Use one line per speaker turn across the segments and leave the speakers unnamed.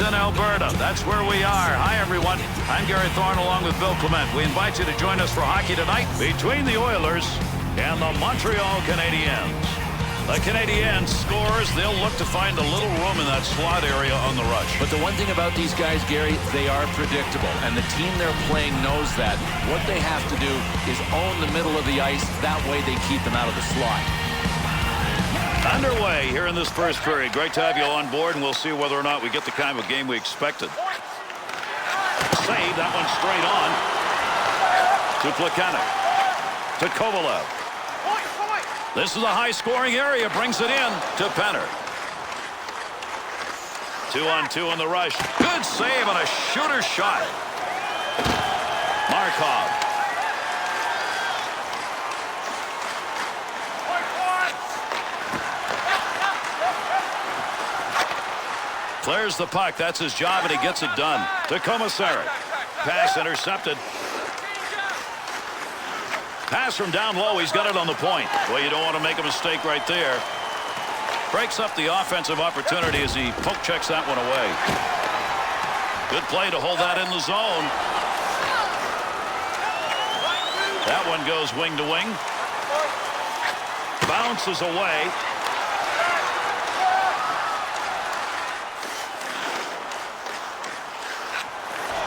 Edmonton, Alberta. That's where we are. Hi, everyone. I'm Gary Thorne along with Bill Clement. We invite you to join us for hockey tonight between the Oilers and the Montreal Canadiens. The Canadiens scores. They'll look to find a little room in that slot area on the rush.
But the one thing about these guys, Gary, they are predictable. And the team they're playing knows that. What they have to do is own the middle of the ice. That way they keep them out of the slot.
Underway here in this first period. Great to have you on board, and we'll see whether or not we get the kind of game we expected. Save that one straight on to Plekanec, to Kovalev. This is a high-scoring area. Brings it in to Penner. 2-on-2 in the rush. Good save on a shooter shot. Markov. Clears the puck. That's his job, and he gets it done. To Komisarek. Pass intercepted. Pass from down low. He's got it on the point. Well, you don't want to make a mistake right there. Breaks up the offensive opportunity as he poke checks that one away. Good play to hold that in the zone. That one goes wing to wing. Bounces away.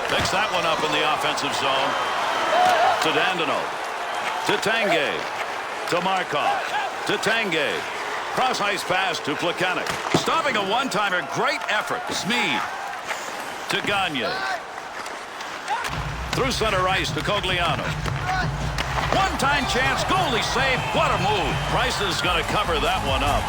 Picks that one up in the offensive zone. To Dandenault. To Tanguay. To Markov. To Tanguay. Cross ice pass to Plekanec. Stopping a one-timer. Great effort. Smead. To Gagne. Through center ice to Cogliano. One-time chance. Goalie save. What a move. Price is going to cover that one up.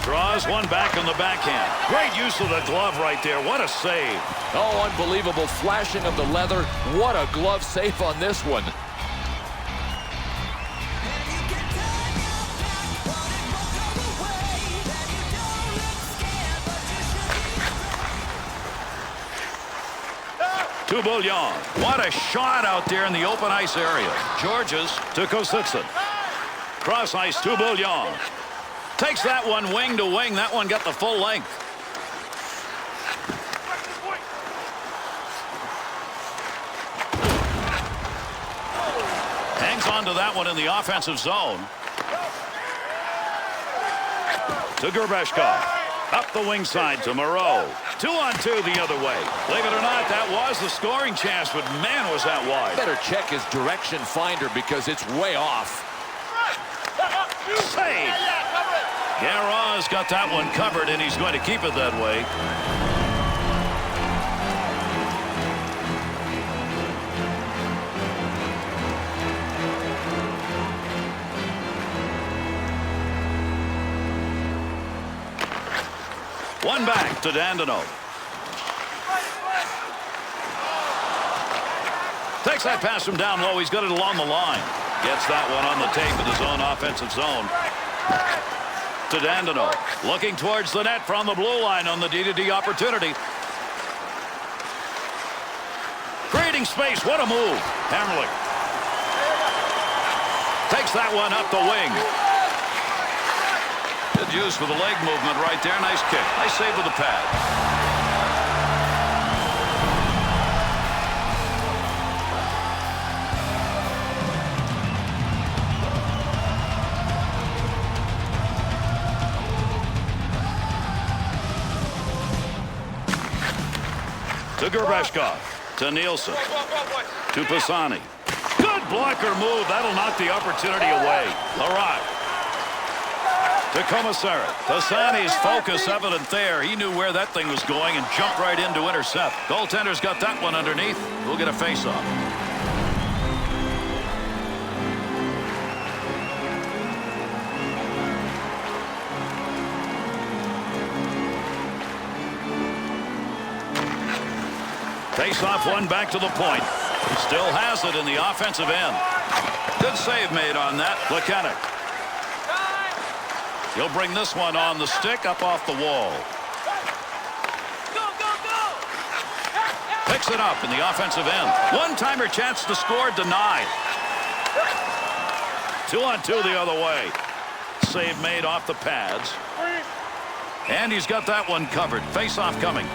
Draws one back on the backhand. Great use of the glove right there. What a save.
Oh, unbelievable flashing of the leather. What a glove save on this one.
To Bouillon. What a shot out there in the open ice area. Georges to Kositsin. Cross ice to Bouillon. Takes that one wing to wing. That one got the full length. Hangs on to that one in the offensive zone. To Gervashkov. Up the wing side to Moreau. 2-on-2 the other way. Believe it or not, that was the scoring chance, but man, was that wide.
Better check his direction finder because it's way off.
Save. Guérin's got that one covered, and he's going to keep it that way. One back to Dandenault. Takes that pass from down low. He's got it along the line. Gets that one on the tape in his own offensive zone. To Dandenault. Looking towards the net from the blue line on the D-to-D opportunity. Creating space. What a move. Hammerlich. Takes that one up the wing. Good use for the leg movement right there. Nice kick. Nice save with the pad. To Gervashkov. To Nielsen. To Pisani. Good blocker move. That'll knock the opportunity away. Larac. To Komisarek. Pisani's focus evident there. He knew where that thing was going and jumped right in to intercept. Goaltender's got that one underneath. We'll get a face-off. Face-off one back to the point. Still has it in the offensive end. Good save made on that. Plekanec. He'll bring this one on the stick up off the wall. Picks it up in the offensive end. One-timer chance to score, denied. 2-on-2 the other way. Save made off the pads. And he's got that one covered. Face-off coming.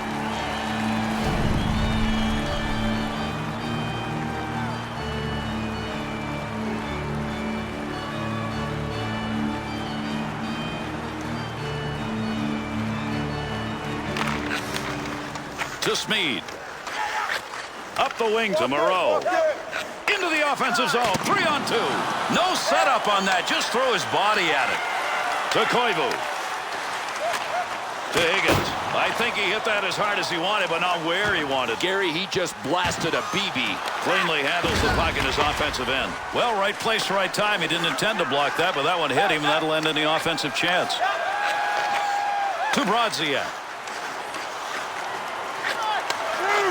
To Smead. Up the wing to Moreau. Into the offensive zone. 3-on-2. No setup on that. Just throw his body at it. To Koivu. To Higgins. I think he hit that as hard as he wanted, but not where he wanted.
Gary, he just blasted a BB.
Cleanly handles the puck in his offensive end. Well, right place, right time. He didn't intend to block that, but that one hit him, and that'll end any offensive chance. To Brodziak.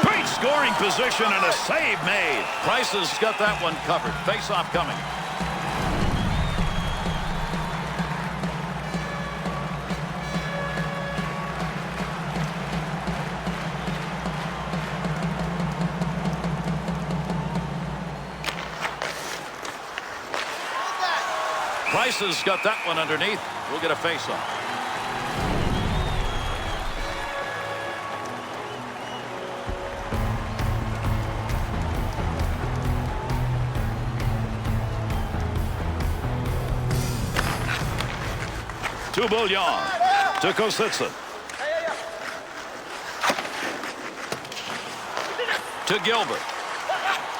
Great scoring position and a save made. Price has got that one covered. Face-off coming. Price has got that one underneath. We'll get a face-off. To Bouillon. To Kositsa. To Gilbert.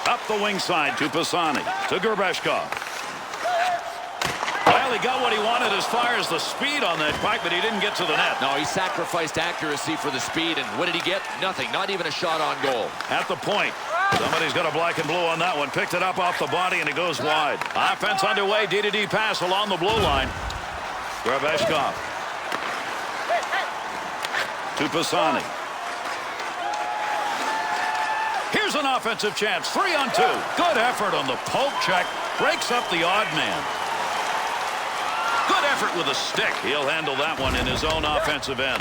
Up the wing side to Pisani. To Gerbeshkov. Well, he got what he wanted as far as the speed on that puck, but he didn't get to the net.
No, he sacrificed accuracy for the speed, and what did he get? Nothing. Not even a shot on goal.
At the point. Somebody's got a black and blue on that one. Picked it up off the body, and it goes wide. Offense underway. D-to-D pass along the blue line. Gerbeshkov. To Pisani. Here's an offensive chance. 3-on-2. Good effort on the poke check. Breaks up the odd man. Good effort with a stick. He'll handle that one in his own offensive end.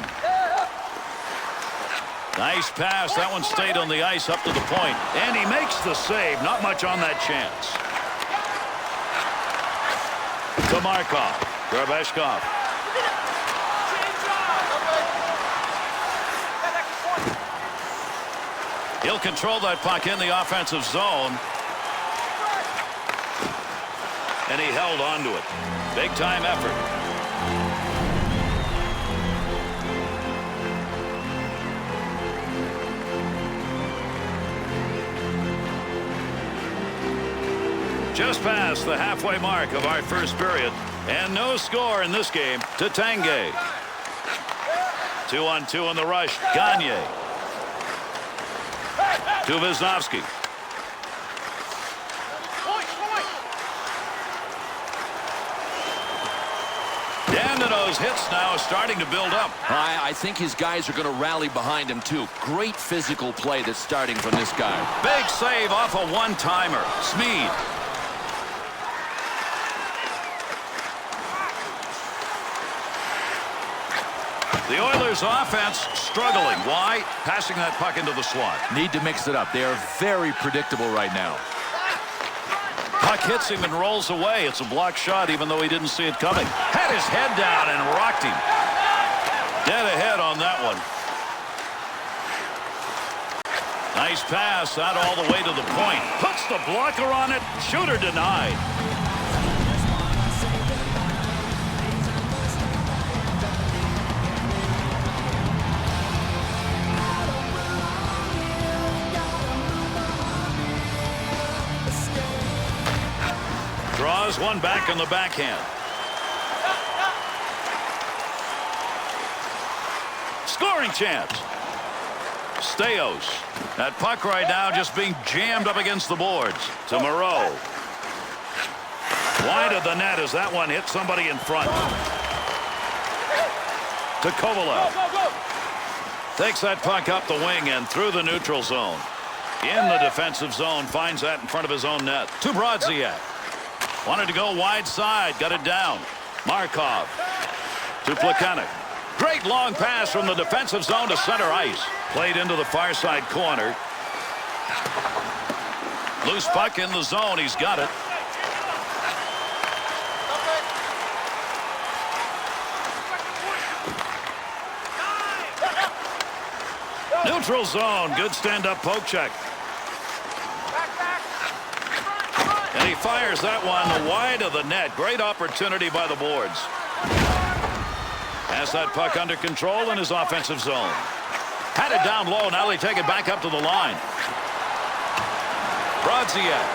Nice pass. That one stayed on the ice up to the point. And he makes the save. Not much on that chance. To Markov. Gerbeshkov. He'll control that puck in the offensive zone. And he held on to it. Big time effort. Just past the halfway mark of our first period. And no score in this game to Tanguay. 2-on-2 in the rush. Gagne. To Wisnowski. Dandeau's hits now starting to build up.
I think his guys are going to rally behind him, too. Great physical play that's starting from this guy.
Big save off a one-timer. Smead. The Oilers' offense struggling. Why? Passing that puck into the slot.
Need to mix it up. They are very predictable right now.
Puck hits him and rolls away. It's a blocked shot even though he didn't see it coming. Had his head down and rocked him. Dead ahead on that one. Nice pass out all the way to the point. Puts the blocker on it. Shooter denied. Draws one back on the backhand. Scoring chance. Steos. That puck right now just being jammed up against the boards. To Moreau. Wide of the net as that one hit somebody in front. To Kovalev. Takes that puck up the wing and through the neutral zone. In the defensive zone. Finds that in front of his own net. To Brodziak. Wanted to go wide side. Got it down. Markov. To Plekanec. Great long pass from the defensive zone to center ice. Played into the far side corner. Loose puck in the zone. He's got it. Neutral zone. Good stand-up poke check. And he fires that one wide of the net. Great opportunity by the boards. Has that puck under control in his offensive zone. Had it down low. Now they take it back up to the line. Brodziak.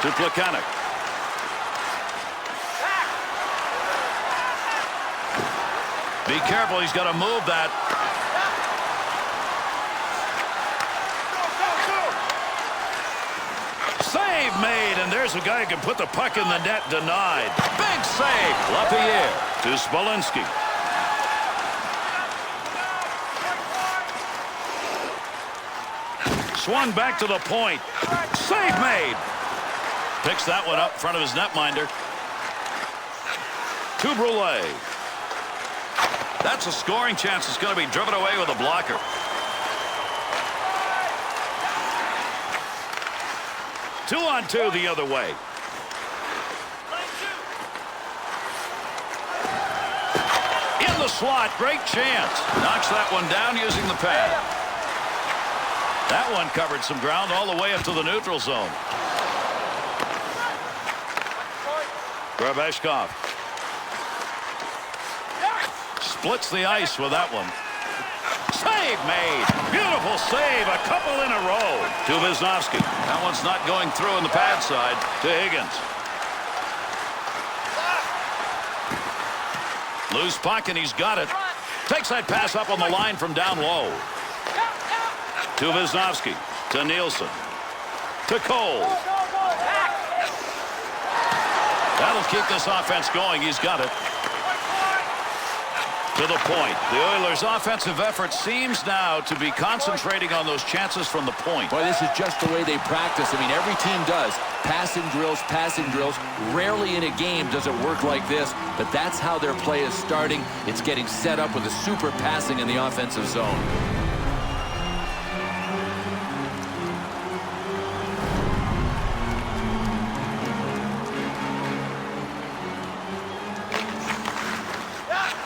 To Plekanec. Be careful. He's got to move that. Save made, and there's a guy who can put the puck in the net. Denied. Big save. Lapierre to Smolinski. Swung back to the point. Save made. Picks that one up in front of his netminder. To Brule. That's a scoring chance. It's going to be driven away with a blocker. Two-on-two the other way. In the slot. Great chance. Knocks that one down using the pad. That one covered some ground all the way up to the neutral zone. Graveshkov splits the ice with that one. Save made. Beautiful save. A couple in a row. To Wisnowski. That one's not going through in the pad side. To Higgins. Loose puck, and he's got it. Takes that pass up on the line from down low. To Wisnowski. To Nielsen. To Cole. That'll keep this offense going. He's got it. To the point. The Oilers' offensive effort seems now to be concentrating on those chances from the point.
Boy, this is just the way they practice. I mean, every team does. Passing drills. Rarely in a game does it work like this, but that's how their play is starting. It's getting set up with a super passing in the offensive zone.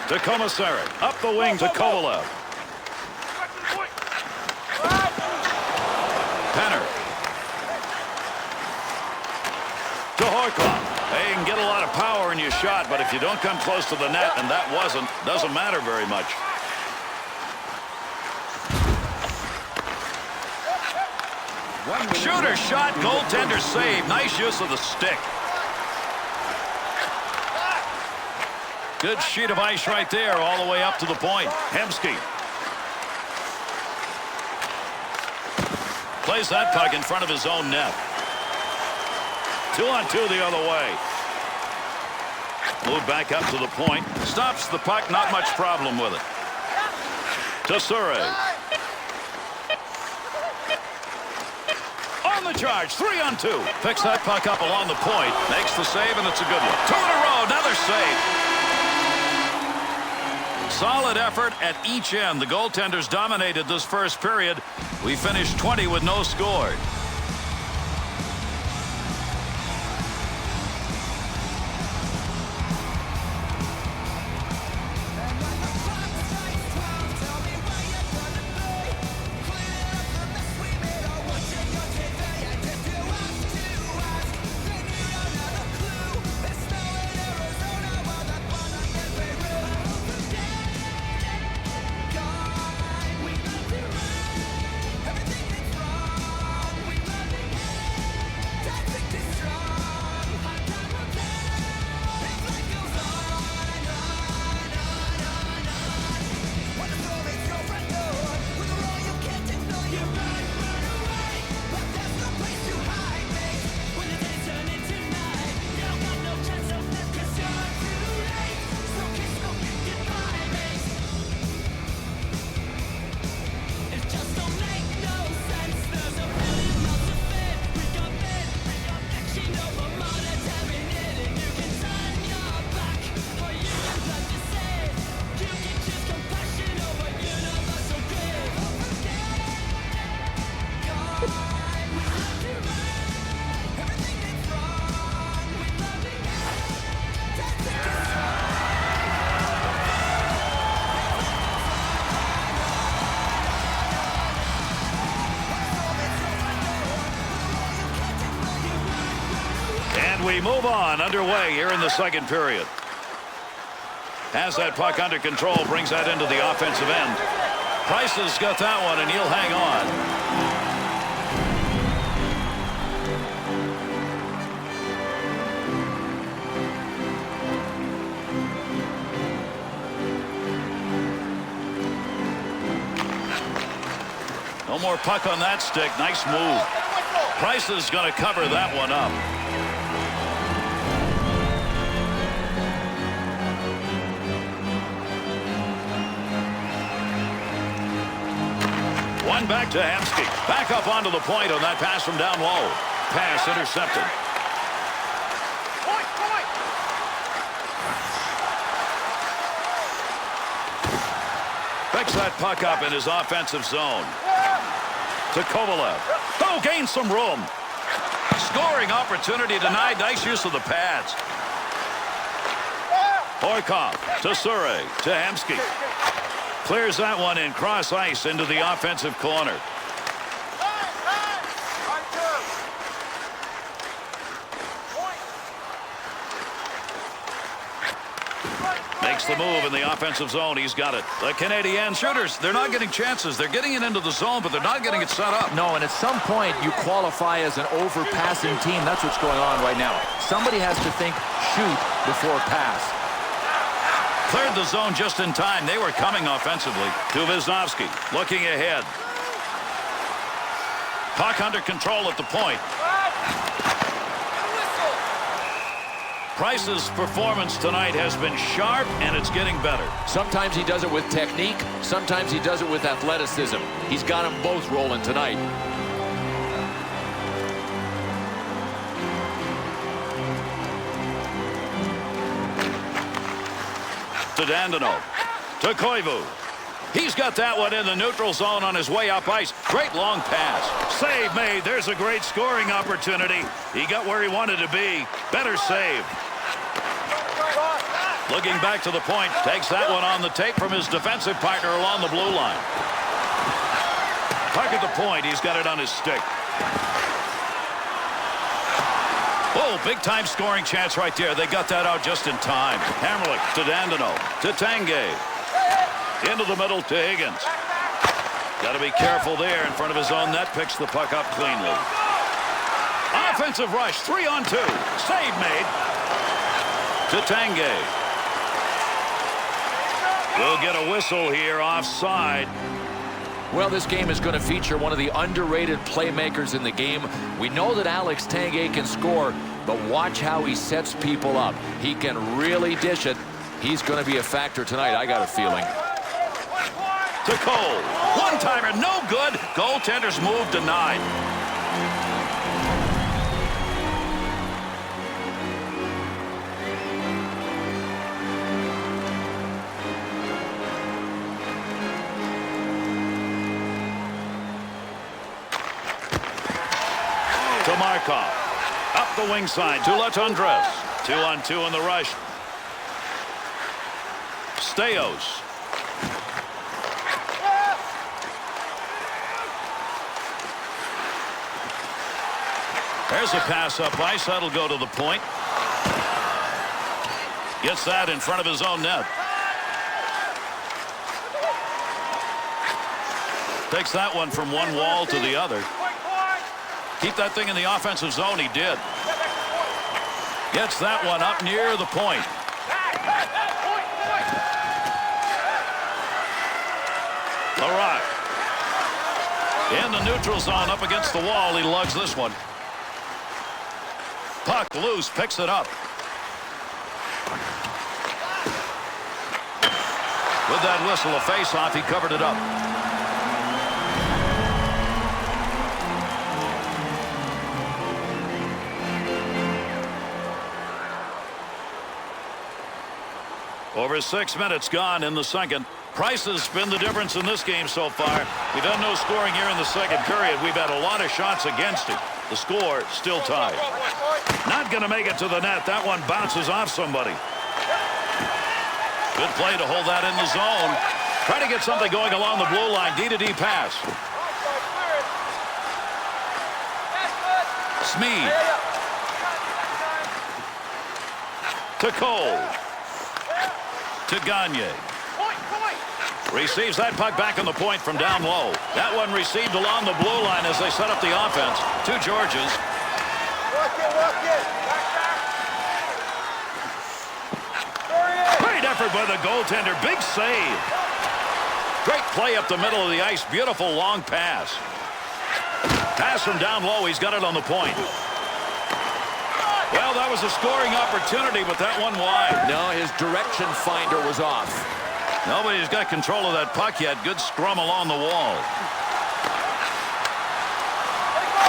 To Komisarek. Up the wing to Kovalev. Penner. To Horcoff. Hey, you can get a lot of power in your shot, but if you don't come close to the net, and that doesn't matter very much. Shooter shot, goaltender save. Nice use of the stick. Good sheet of ice right there all the way up to the point. Hemsky. Plays that puck in front of his own net. 2-on-2 the other way. Move back up to the point. Stops the puck. Not much problem with it. To Surrey. On the charge. 3-on-2. Picks that puck up along the point. Makes the save, and it's a good one. 2 in a row. Another save. Solid effort at each end. The goaltenders dominated this first period. We finished 20 with no scored. we move on. Underway here in the second period. Has that puck under control. Brings that into the offensive end. Price has got that one, and he'll hang on. No more puck on that stick. Nice move. Price is going to cover that one up. One back to Hemsky. Back up onto the point on that pass from down low. Pass intercepted. Picks that puck up in his offensive zone. To Kovalev. Oh, gains some room. Scoring opportunity denied. Nice use of the pads. Horkov to Surrey to Hemsky. Clears that one in cross ice into the offensive corner. Makes the move in the offensive zone. He's got it. The Canadiens shooters, they're not getting chances. They're getting it into the zone, but they're not getting it set up.
No, and at some point you qualify as an overpassing team. That's what's going on right now. Somebody has to think shoot before pass.
Cleared the zone just in time. They were coming offensively. To Wisnowski, looking ahead. Puck under control at the point. Price's performance tonight has been sharp, and it's getting better.
Sometimes he does it with technique. Sometimes he does it with athleticism. He's got them both rolling tonight.
To Dandino. To Koivu. He's got that one in the neutral zone on his way up ice. Great long pass. Save made. There's a great scoring opportunity. He got where he wanted to be. Better save. Looking back to the point. Takes that one on the take from his defensive partner along the blue line. Puck at the point. He's got it on his stick. Oh, big-time scoring chance right there. They got that out just in time. Hamrlik to Dandino. To Tanguay. Into the middle to Higgins. Got to be careful there in front of his own net. Picks the puck up cleanly. Offensive rush. 3-on-2. Save made. To Tanguay. We'll get a whistle here offside.
Well, this game is going to feature one of the underrated playmakers in the game. We know that Alex Tanguay can score, but watch how he sets people up. He can really dish it. He's going to be a factor tonight, I got a feeling.
To Cole. One-timer, no good. Goaltender's move denied. To Markov. Up the wing side to Latundras. 2-on-2 in the rush. Steos. There's a pass up ice. That'll go to the point. Gets that in front of his own net. Takes that one from one wall to the other. Keep that thing in the offensive zone. He did. Gets that one up near the point. Larock. In the neutral zone up against the wall. He lugs this one. Puck loose. Picks it up. With that whistle, a face-off, he covered it up. Over 6 minutes gone in the second. Price has been the difference in this game so far. We've had no scoring here in the second period. We've had a lot of shots against him. The score still tied. Not going to make it to the net. That one bounces off somebody. Good play to hold that in the zone. Try to get something going along the blue line. D-to-D pass. Smead. To Cole. To Gagne. Receives that puck back on the point from down low. That one received along the blue line as they set up the offense. To Georges. Great effort by the goaltender. Big save. Great play up the middle of the ice. Beautiful long pass. Pass from down low. He's got it on the point. Well, that was a scoring opportunity, but that one wide.
No, his direction finder was off.
Nobody's got control of that puck yet. Good scrum along the wall.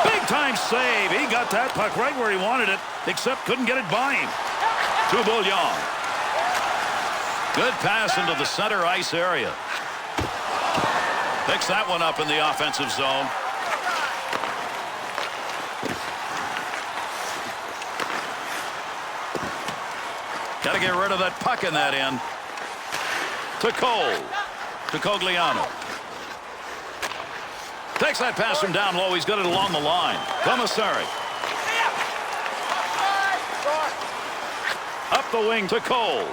Big-time save. He got that puck right where he wanted it, except couldn't get it by him. To Bouillon. Good pass into the center ice area. Picks that one up in the offensive zone. Got to get rid of that puck in that end. To Cole. To Cogliano. Takes that pass from down low. He's got it along the line. Commissary. Up the wing to Cole.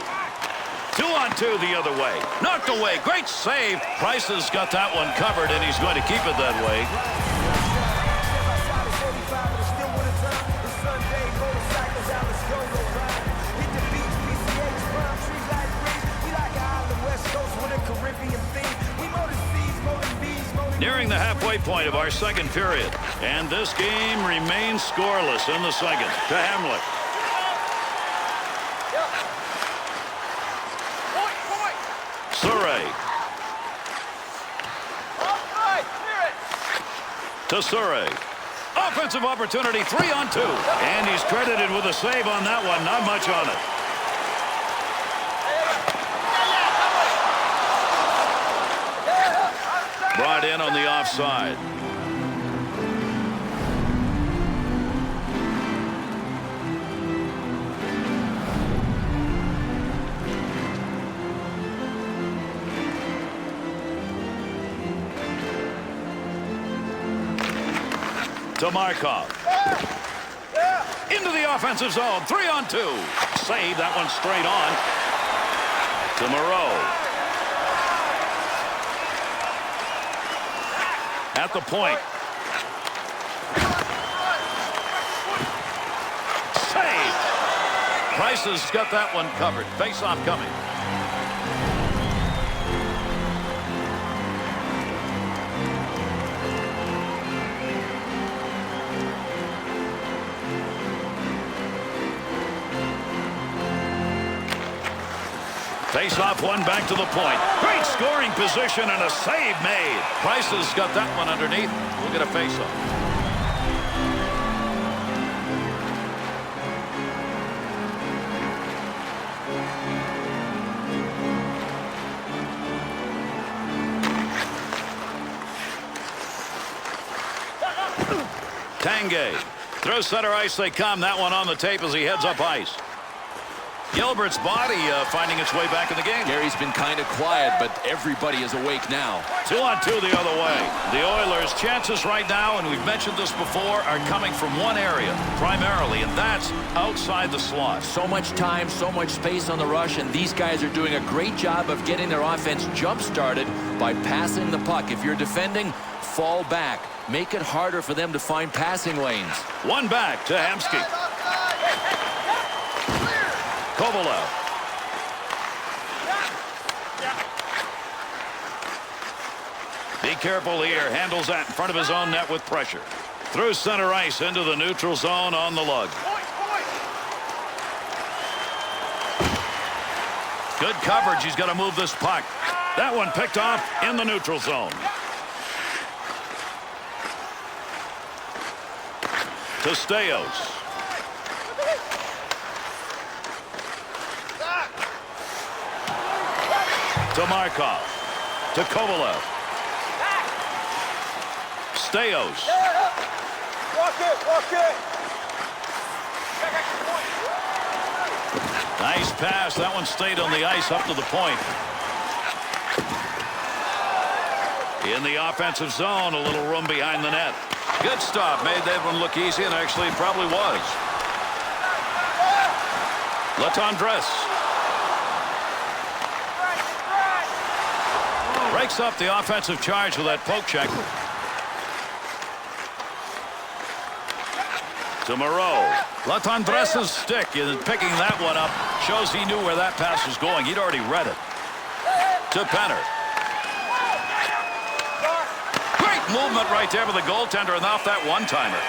2-on-2 the other way. Knocked away. Great save. Price has got that one covered, and he's going to keep it that way. Nearing the halfway point of our second period. And this game remains scoreless in the second. To Hamlet. Surrey. To Surrey. Offensive opportunity, 3-on-2. And he's credited with a save on that one. Not much on it. Brought in on the offside. To Markov. Into the offensive zone. 3-on-2. Save that one straight on. To Moreau. At the point. Save. Price has got that one covered. Face-off coming. Face-off one back to the point. Great scoring position and a save made. Price has got that one underneath. We'll get a face-off. Tanguay. Through center ice they come. That one on the tape as he heads up ice. Gilbert's body finding its way back in the game.
Gary's been kind of quiet, but everybody is awake now.
2-on-2 the other way. The Oilers' chances right now, and we've mentioned this before, are coming from one area primarily, and that's outside the slot.
So much time, so much space on the rush, and these guys are doing a great job of getting their offense jump-started by passing the puck. If you're defending, fall back. Make it harder for them to find passing lanes.
One back to Hamsky. Kovalev. Be careful here. Handles that in front of his own net with pressure. Through center ice into the neutral zone on the lug. Good coverage. He's got to move this puck. That one picked off in the neutral zone. To Staios. To Markov. To Kovalev. Staios.
Walk it.
Nice pass. That one stayed on the ice up to the point. In the offensive zone, a little room behind the net. Good stop. Made that one look easy, and actually it probably was. Latendresse. Breaks up the offensive charge with that poke check. To Moreau. Latendresse's stick, and picking that one up shows he knew where that pass was going. He'd already read it. To Penner. Great movement right there with the goaltender, and off that one-timer.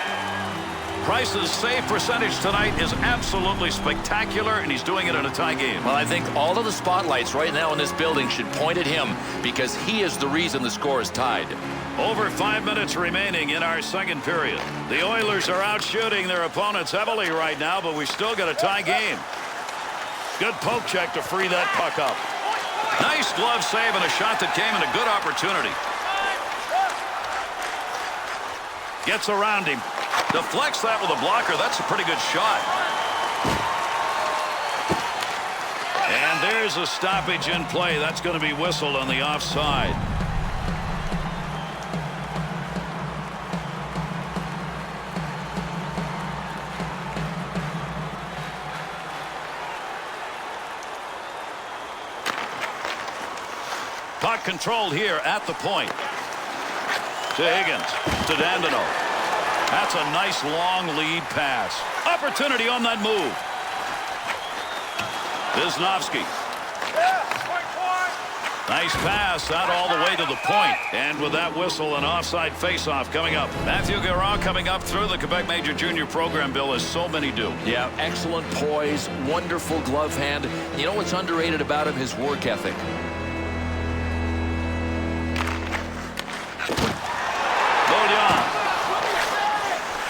Price's save percentage tonight is absolutely spectacular, and he's doing it in a tie game.
Well, I think all of the spotlights right now in this building should point at him because he is the reason the score is tied.
Over 5 minutes remaining in our second period. The Oilers are out shooting their opponents heavily right now, but we still got a tie game. Good poke check to free that puck up. Nice glove save and a shot that came in a good opportunity. Gets around him. Deflects that with a blocker. That's a pretty good shot. And there's a stoppage in play. That's going to be whistled on the offside. Puck controlled here at the point. To Higgins. To Dandino. That's a nice long lead pass. Opportunity on that move. Wisnowski. Nice pass out all the way to the point. And with that whistle, an offside faceoff coming up. Matthew Garon coming up through the Quebec Major Junior program, Bill, as so many do.
Yeah, excellent poise, wonderful glove hand. You know what's underrated about him? His work ethic.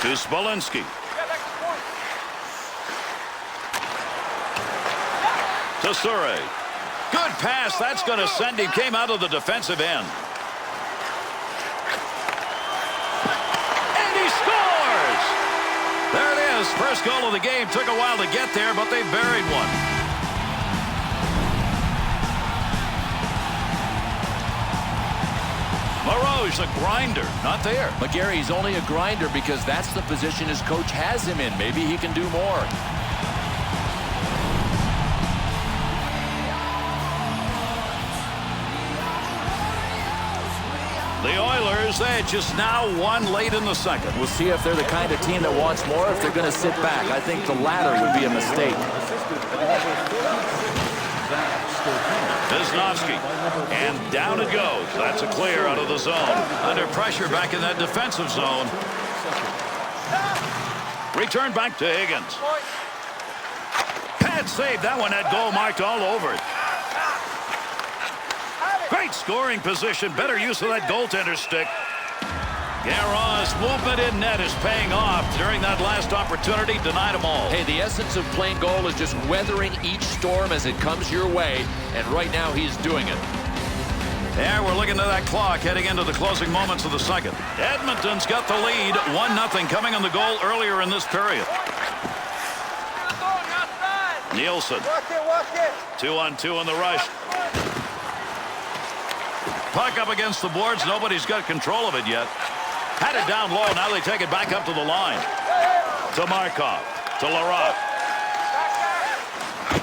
To Smolinski. To Surrey. Good pass. That's going to send him. Came out of the defensive end. And he scores! There it is. First goal of the game. Took a while to get there, but they buried one. Moreau's a grinder, not there. McGarry's only a grinder because that's the position his coach has him in. Maybe he can do more.
The Oilers, they just now won late in the second.
We'll see if they're the kind of team that wants more, if they're going to sit back. I think the latter would be a mistake.
Wisnowski. And down it goes. That's a clear out of the zone. Under pressure back in that defensive zone. Return back to Higgins. Pad save. That one had goal marked all over it. Great scoring position. Better use of that goaltender stick. Garon's movement in net is paying off. During that last opportunity, denied them all.
Hey, the essence of playing goal is just weathering each storm as it comes your way, and right now he's doing it.
Yeah, we're looking at that clock heading into the closing moments of the second. Edmonton's got the lead, 1-0 coming on the goal earlier in this period. Nielsen. 2-on-2 in the rush. Puck up against the boards. Nobody's got control of it yet. Had it down low. Now they take it back up to the line. To Markov. To Larocque.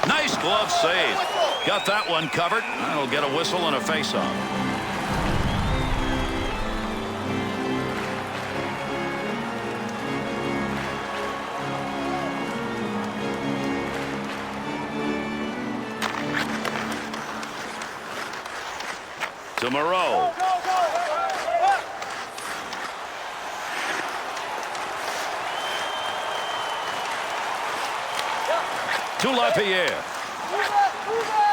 Nice glove save. Got that one covered. That'll get a whistle and a face-off. To Moreau. To LaPierre.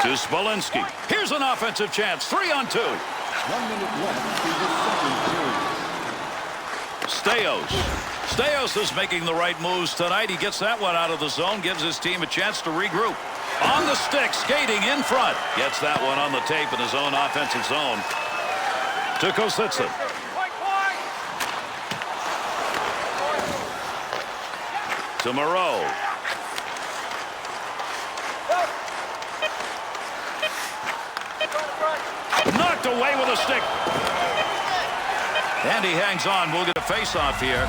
To Smolinski. Here's an offensive chance. 3-on-2.
1 minute left in the second period.
Staios. Staios is making the right moves tonight. He gets that one out of the zone. Gives his team a chance to regroup. On the stick. Skating in front. Gets that one on the tape in his own offensive zone. To Kositsin. To Moreau. Knocked away with a stick. And he hangs on. We'll get a face-off here.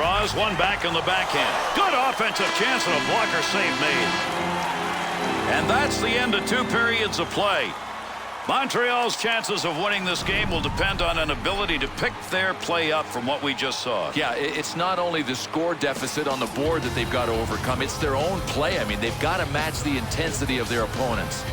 Draws one back in the backhand. Good offensive chance and a blocker save made. And that's the end of 2 periods of play. Montreal's chances of winning this game will depend on an ability to pick their play up from what we just saw.
Yeah, it's not only the score deficit on the board that they've got to overcome, it's their own play. I mean, they've got to match the intensity of their opponents.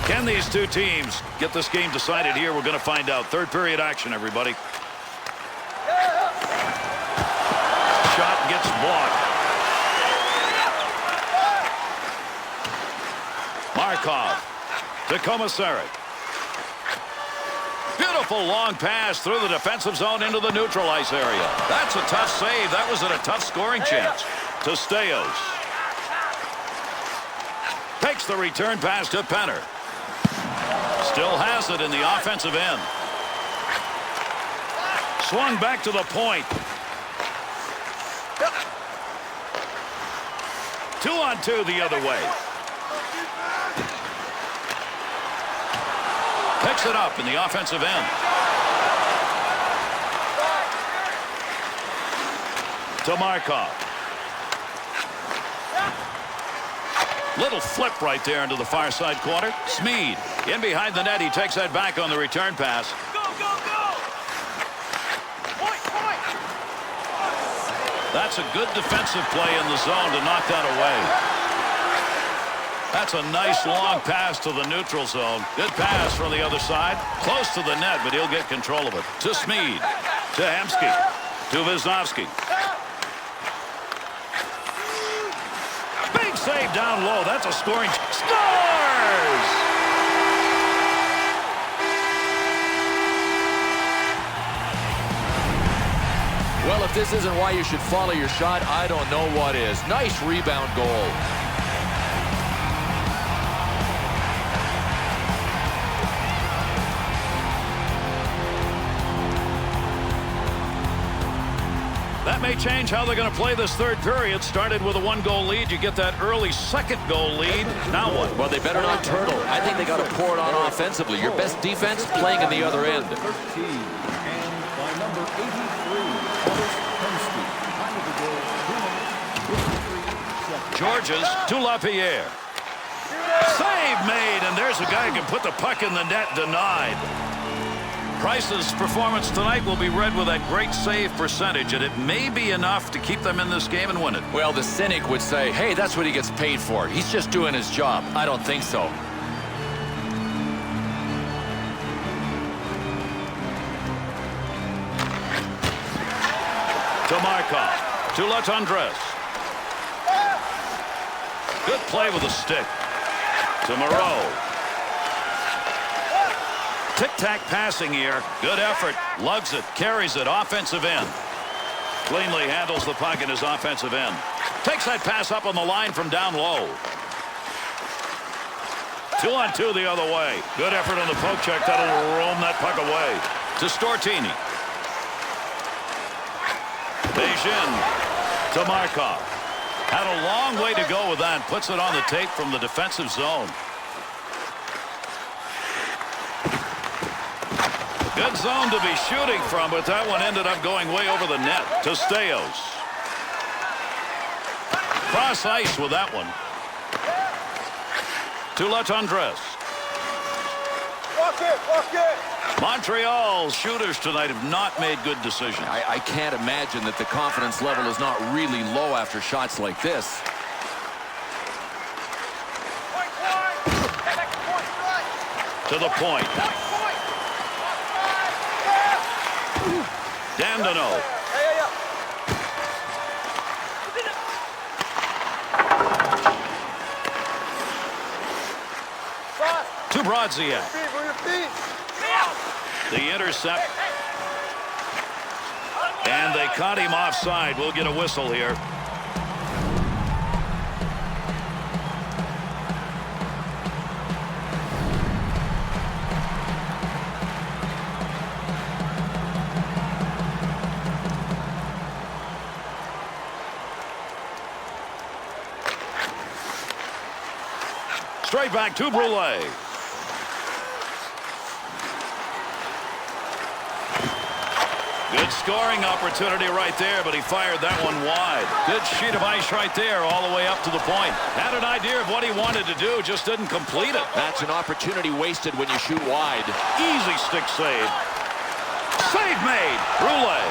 Can these two teams get this game decided here? We're going to find out. Third period action, everybody. Shot gets blocked. Markov to Komisarek. Beautiful long pass through the defensive zone into the neutral ice area. That's a tough save. That was a tough scoring chance. To Staios. Takes the return pass to Penner. Still has it in the offensive end. Swung back to the point. 2-on-2 the other way. Picks it up in the offensive end. To Markov. Little flip right there into the far side corner. Smeed in behind the net. He takes that back on the return pass.
Go, go, go! Point, point!
That's a good defensive play in the zone to knock that away. That's a nice long pass to the neutral zone. Good pass from the other side. Close to the net, but he'll get control of it. To Smeed. To Hemsky. To Wisnowski. Big save down low. That's a scoring. Scores!
Well, if this isn't why you should follow your shot, I don't know what is. Nice rebound goal.
That may change how they're going to play this third period. Started with a 1-goal lead. You get that early second-goal lead. Now what?
Well, they better not turtle. I think they got to pour it on offensively. Your best defense playing in the other end.
13, and by number 83, Hemsky. Time of the goal, 2 minutes, 53 seconds.
Georges to LaPierre. Save made, and there's a guy who can put the puck in the net. Denied. Price's performance tonight will be read with that great save percentage, and it may be enough to keep them in this game and win it.
Well, the cynic would say, hey, that's what he gets paid for. He's just doing his job. I don't think so.
To Markov. To Latendresse. Good play with a stick. To Moreau. Tic-tac passing here. Good effort. Lugs it. Carries it. Offensive end. Cleanly handles the puck in his offensive end. Takes that pass up on the line from down low. 2-on-2 the other way. Good effort on the poke check. That'll roam that puck away. To Stortini. Beijing. To Markov. Had a long way to go with that. Puts it on the tape from the defensive zone. Good zone to be shooting from, but that one ended up going way over the net. To Staios. Cross ice with that one. To Latendresse.
Walk it!
Montreal's shooters tonight have not made good decisions.
I can't imagine that the confidence level is not really low after shots like this.
To the point. Dandino. To Brodziak. The intercept. And they caught him offside. We'll get a whistle here. Straight back to Brule. Good scoring opportunity right there, but he fired that one wide. Good sheet of ice right there all the way up to the point. Had an idea of what he wanted to do, just didn't complete it.
That's an opportunity wasted when you shoot wide.
Easy stick save. Save made. Brule.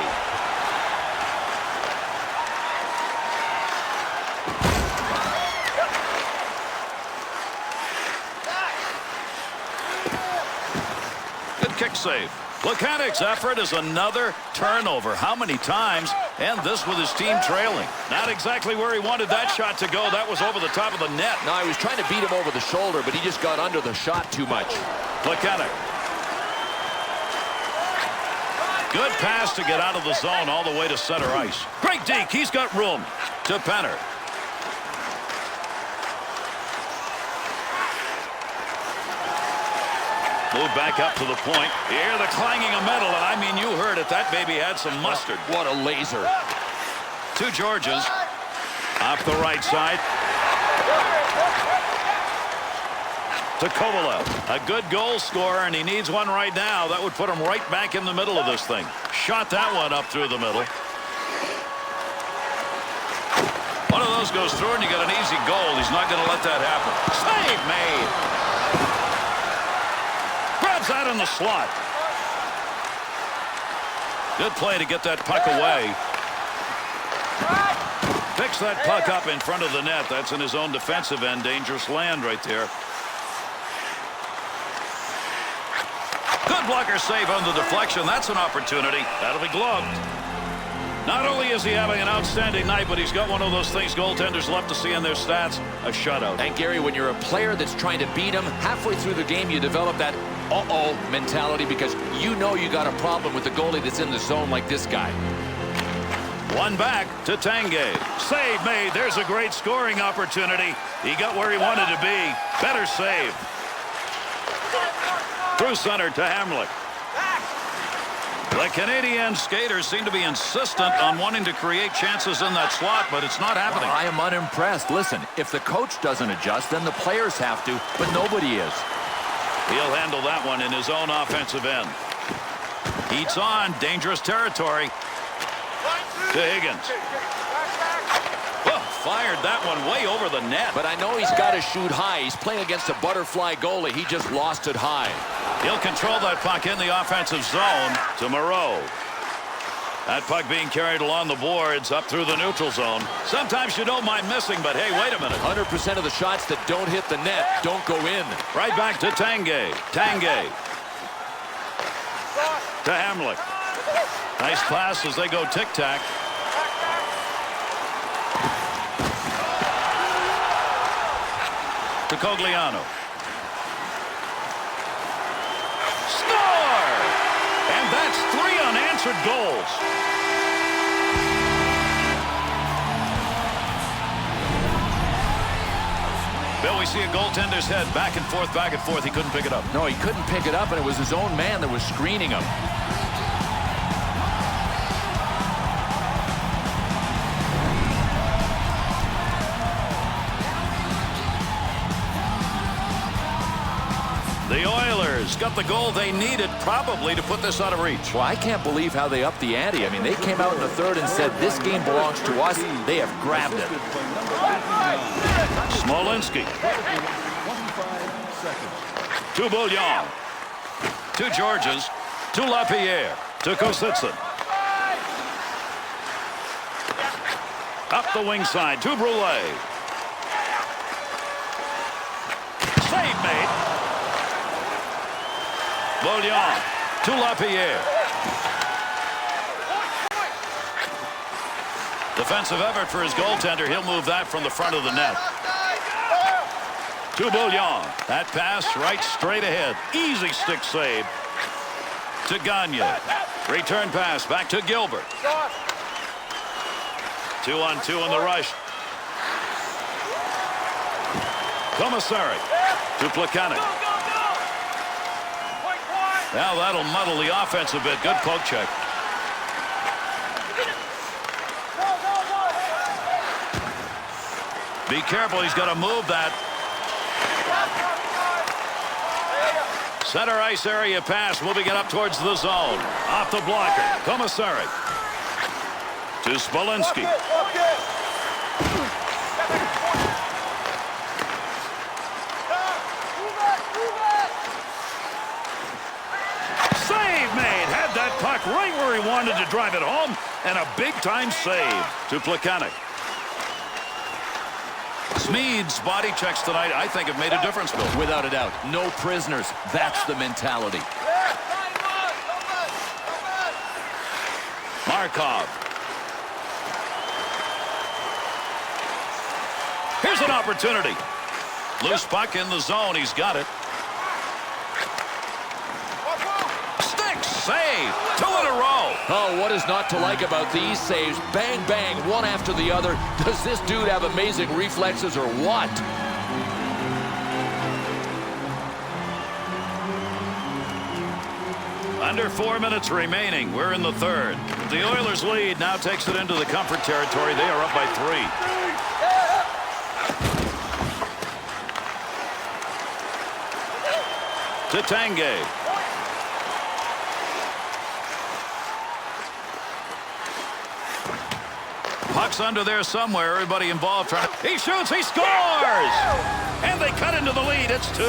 Kick save. Plekanec's effort is another turnover. How many times? And this with his team trailing. Not exactly where he wanted that shot to go. That was over the top of the net.
No, he was trying to beat him over the shoulder, but he just got under the shot too much.
Plekanec. Good pass to get out of the zone all the way to center ice. Great deke. He's got room. To Penner. Move back up to the point. Here, the clanging of metal, and I mean, you heard it. That baby had some mustard.
What a laser.
To Georges. Off the right side. To Kovalev. A good goal scorer, and he needs one right now. That would put him right back in the middle of this thing. Shot that one up through the middle. One of those goes through, and you got an easy goal. He's not going to let that happen. Save made. That in the slot. Good play to get that puck away. Picks that puck up in front of the net. That's in his own defensive end. Dangerous land right there. Good blocker save on the deflection. That's an opportunity. That'll be gloved. Not only is he having an outstanding night, but he's got one of those things goaltenders love to see in their stats, a shutout.
And Gary, when you're a player that's trying to beat him, halfway through the game you develop that uh-oh mentality because you know you got a problem with the goalie that's in the zone like this guy.
One back to Tanguay. Save made. There's a great scoring opportunity. He got where he wanted to be. Better save. Through center to Hamlet. The Canadian skaters seem to be insistent on wanting to create chances in that slot, but it's not happening.
Well, I am unimpressed. Listen, if the coach doesn't adjust, then the players have to, but nobody is.
He'll handle that one in his own offensive end. Heats on. Dangerous territory. To Higgins. Fired that one way over the net.
But I know he's got to shoot high. He's playing against a butterfly goalie. He just lost it high.
He'll control that puck in the offensive zone to Moreau. That puck being carried along the boards up through the neutral zone. Sometimes you don't mind missing, but hey, wait a minute.
100% of the shots that don't hit the net don't go in.
Right back to Tanguay. Tanguay. To Hamlet. Nice pass as they go tic-tac. To Cogliano. Score! And that's 3 unanswered goals. Bill, we see a goaltender's head back and forth, back and forth. He couldn't pick it up.
No, he couldn't pick it up, and it was his own man that was screening him.
The Oilers got the goal they needed probably to put this out of reach.
Well, I can't believe how they upped the ante. I mean, they came out in the third and said, this game belongs to us. They have grabbed it.
Spalinsky.
25 seconds.
To Bouillon. To Georges. To Lapierre. To Kositsin. Up the wing side to Brule. Save made. Bouillon to Lapierre. Defensive effort for his goaltender. He'll move that from the front of the net. To Bouillon. That pass right straight ahead. Easy stick save. To Gagne. Return pass back to Gilbert. 2-on-2 in the rush. Commissary to Plekanec. Now that'll muddle the offense a bit. Good poke check. Be careful. He's got to move that. Center ice area pass. Moving it up towards the zone. Off the blocker. Commissary. To Spalinsky. Save made. Had that puck right where he wanted to drive it home. And a big-time save to Plekanec. Smead's body checks tonight, I think, have made a difference, Bill.
Without a doubt. No prisoners. That's the mentality.
Markov. Here's an opportunity. Loose puck in the zone. He's got it. Stick save. 2 in a row.
Oh, what is not to like about these saves? Bang, bang, one after the other. Does this dude have amazing reflexes or what?
Under 4 minutes remaining. We're in the third. The Oilers lead now takes it into the comfort territory. They are up by 3. To Tanguay. Puck's under there somewhere. Everybody involved trying to... He shoots. He scores! And they cut into the lead. It's 2.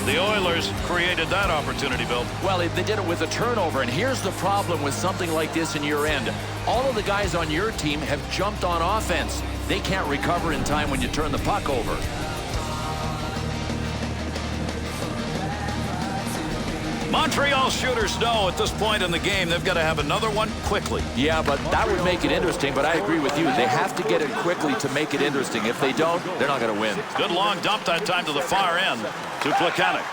The Oilers created that opportunity, Bill.
Well, they did it with a turnover, and here's the problem with something like this in your end. All of the guys on your team have jumped on offense. They can't recover in time when you turn the puck over.
Montreal shooters know at this point in the game they've got to have another one quickly.
Yeah, but that would make it interesting, but I agree with you. They have to get it quickly to make it interesting. If they don't, they're not going to win.
Good long dump that time to the far end to Plekanec.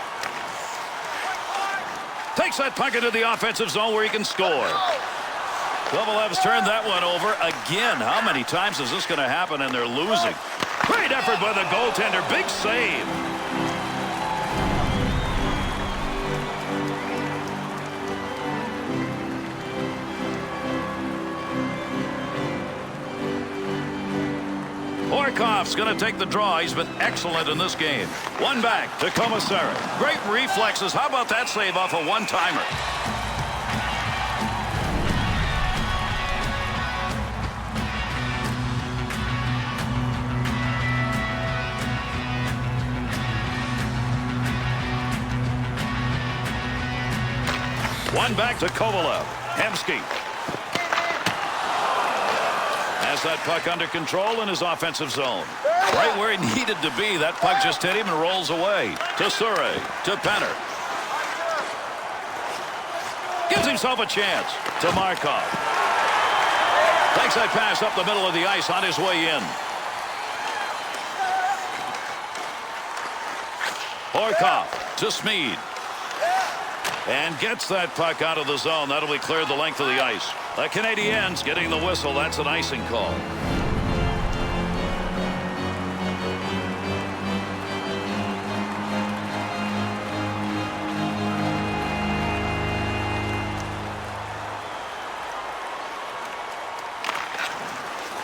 Takes that puck into the offensive zone where he can score. Kovalev's turned that one over again. How many times is this going to happen and they're losing? Great effort by the goaltender. Big save. Horkoff's going to take the draw. He's been excellent in this game. One back to Commissary. Great reflexes. How about that save off a one-timer? One back to Kovalev. Hemsky. Has that puck under control in his offensive zone. Right where he needed to be. That puck just hit him and rolls away. To Surrey. To Penner. Gives himself a chance. To Markov. Takes that pass up the middle of the ice on his way in. Horkoff to Smead. And gets that puck out of the zone. That'll be cleared the length of the ice. The Canadiens getting the whistle. That's an icing call.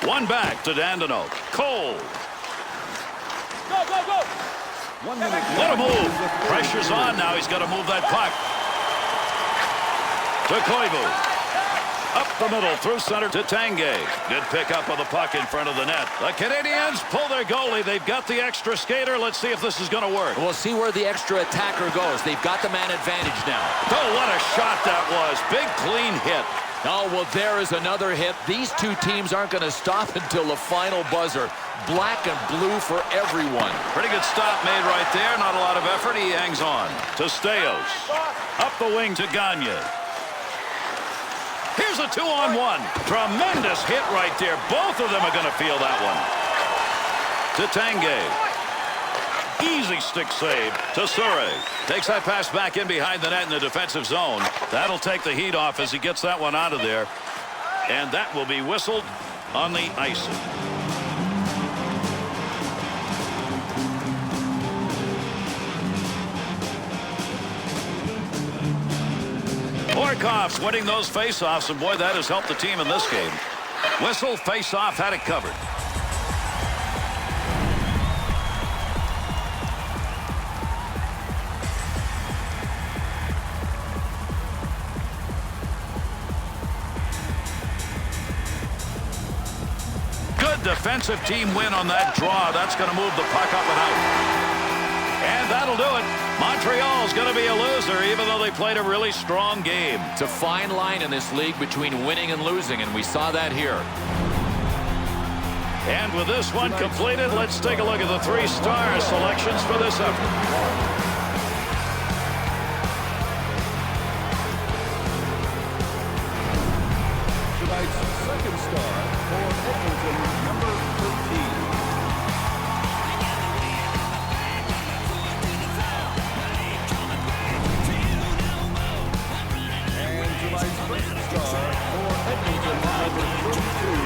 One back to Dandenault. Cole.
Go, go, go!
1 minute.
What a move. Pressure's on now. He's got to move that puck. To Koivu. Up the middle, through center to Tanguay. Good pickup of the puck in front of the net. The Canadiens pull their goalie. They've got the extra skater. Let's see if this is going to work.
We'll see where the extra attacker goes. They've got the man advantage now.
Oh, what a shot that was. Big, clean hit.
Oh, well, there is another hit. These two teams aren't going to stop until the final buzzer. Black and blue for everyone.
Pretty good stop made right there. Not a lot of effort. He hangs on. To Steos. Up the wing to Gagne. Here's a 2-on-1. Tremendous hit right there. Both of them are going to feel that one. To Tanguay. Easy stick save to Surrey. Takes that pass back in behind the net in the defensive zone. That'll take the heat off as he gets that one out of there. And that will be whistled on the icing. Borkoff's winning those faceoffs, and boy, that has helped the team in this game. Whistle, faceoff, had it covered. Good defensive team win on that draw. That's going to move the puck up and out. And that'll do it. Montreal's going to be a loser, even though they played a really strong game.
It's a fine line in this league between winning and losing, and we saw that here.
And with this one completed, let's take a look at the 3-star selections for this effort.
Tonight's second star for Edmonton, number 13. And tonight's first star for Edmonton, number 32.